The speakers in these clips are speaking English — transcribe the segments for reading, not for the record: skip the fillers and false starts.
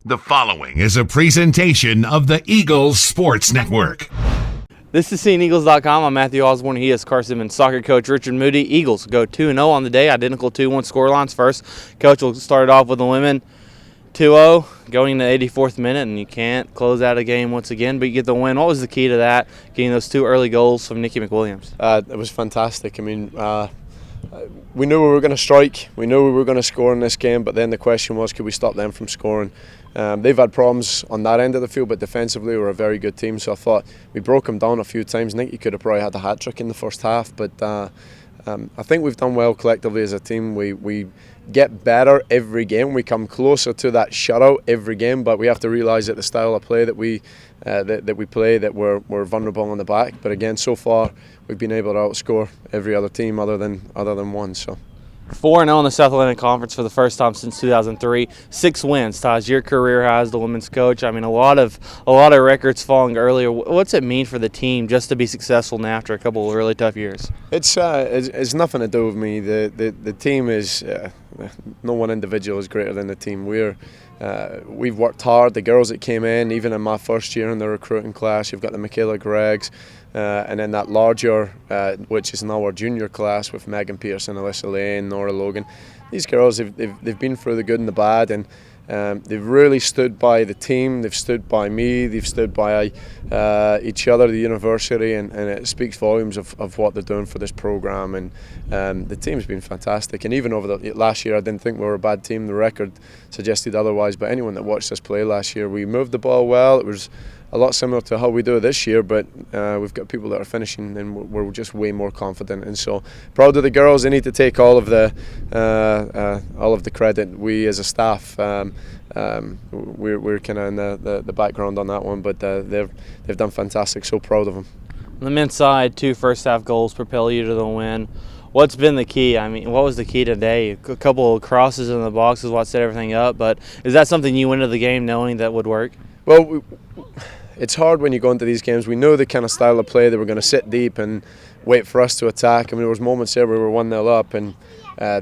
The following is a presentation of the Eagles Sports Network. This is SeeingEagles.com. I'm Matthew Osborne. He is Carson-Newman soccer coach Richard Moodie. Eagles go 2-0 on the day, identical 2-1 scorelines first. Coach will start it off with the women 2-0 going to the 84th minute, and you can't close out a game once again, but you get the win. What was the key to that, getting those two early goals from Nikki McWilliams? It was fantastic. I mean, we knew we were going to strike. We knew we were going to score in this game, but then the question was, could we stop them from scoring? They've had problems on that end of the field, but defensively we're a very good team, so I thought we broke them down a few times. Nikki could have probably had a hat-trick in the first half, but I think we've done well collectively as a team. We get better every game. We come closer to that shutout every game, but we have to realise that the style of play that we play, that we're vulnerable on the back. But again, so far we've been able to outscore every other team other than one. So 4-0 in the South Atlantic Conference for the first time since 2003. 6 wins, ties your career high as the women's coach. I mean, a lot of records falling earlier. What's it mean for the team just to be successful now after a couple of really tough years? It's nothing to do with me. The team is no one individual is greater than the team. We've worked hard. The girls that came in, even in my first year in the recruiting class, you've got the Michaela Greggs, and then that larger, which is now our junior class with Megan Pearson, Alyssa Lane, Nora Logan. These girls, they've been through the good and the bad, and they've really stood by the team. They've stood by me. They've stood by each other, the university, and it speaks volumes of what they're doing for this program. And the team's been fantastic. And even over the last year, I didn't think we were a bad team. The record suggested otherwise. But anyone that watched us play last year, we moved the ball well. It was a lot similar to how we do it this year, but we've got people that are finishing, and we're just way more confident. And so proud of the girls. They need to take all of the credit. We as a staff, we're kind of in the background on that one, but they've done fantastic. So proud of them. On the men's side, 2 first-half goals propel you to the win. What's been the key? I mean, what was the key today? A couple of crosses in the box is what set everything up, but is that something you went into the game knowing that would work? Well, it's hard when you go into these games. We knew the kind of style of play. They were going to sit deep and wait for us to attack. I mean, there was moments there where we were 1-0 up, and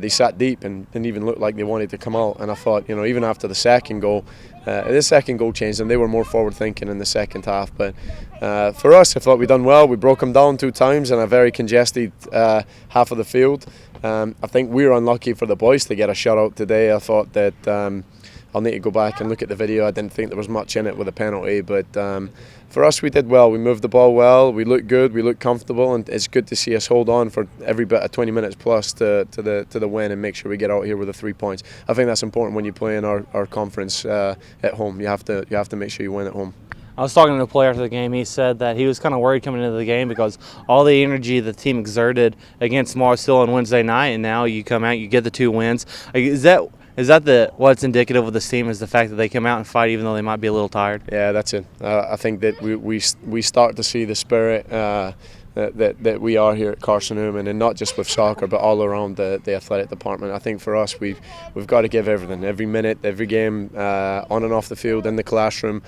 they sat deep and didn't even look like they wanted to come out. And I thought, even after the second goal, changed, and they were more forward thinking in the second half. But for us, I thought we'd done well. We broke them down 2 times in a very congested half of the field. I think we were unlucky for the boys to get a shutout today. I thought that I'll need to go back and look at the video. I didn't think there was much in it with a penalty, but for us, we did well. We moved the ball well. We looked good. We looked comfortable, and it's good to see us hold on for every bit of 20 minutes plus to the win and make sure we get out here with the 3 points. I think that's important when you play in our conference at home. You have to make sure you win at home. I was talking to a player after the game. He said that he was kind of worried coming into the game because all the energy the team exerted against Morris Hill on Wednesday night, and now you come out, you get the 2 wins. Is that what's indicative of this team, is the fact that they come out and fight even though they might be a little tired? Yeah, that's it. I think that we start to see the spirit that we are here at Carson-Newman, and not just with soccer but all around the athletic department. I think for us we've got to give everything, every minute, every game, on and off the field, in the classroom,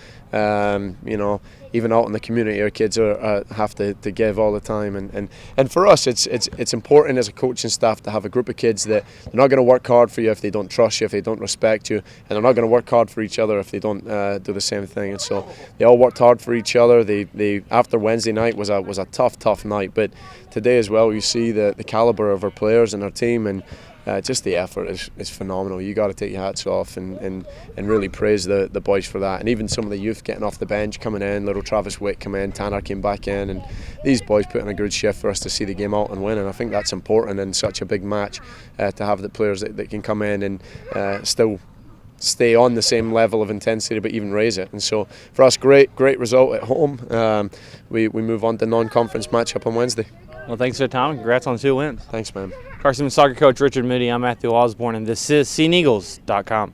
even out in the community. Our kids have to give all the time, and for us it's important as a coaching staff to have a group of kids that they're not going to work hard for you if they don't trust you, if they don't respect you, and they're not going to work hard for each other if they don't do the same thing. And so they all worked hard for each other. They after Wednesday night was a tough night, but today as well you see the caliber of our players and our team, and just the effort is phenomenal. You got to take your hats off and really praise the boys for that. And even some of the youth getting off the bench, coming in, little Travis Witt come in, Tanner came back in, and these boys put in a good shift for us to see the game out and win. And I think that's important in such a big match, to have the players that can come in and still stay on the same level of intensity but even raise it. And so for us, great result at home. We move on to non-conference matchup on Wednesday. Well, thanks for your time. Congrats on the 2 wins. Thanks, man. Carson-Newman soccer coach Richard Moodie. I'm Matthew Osborne, and this is SeeingEagles.com.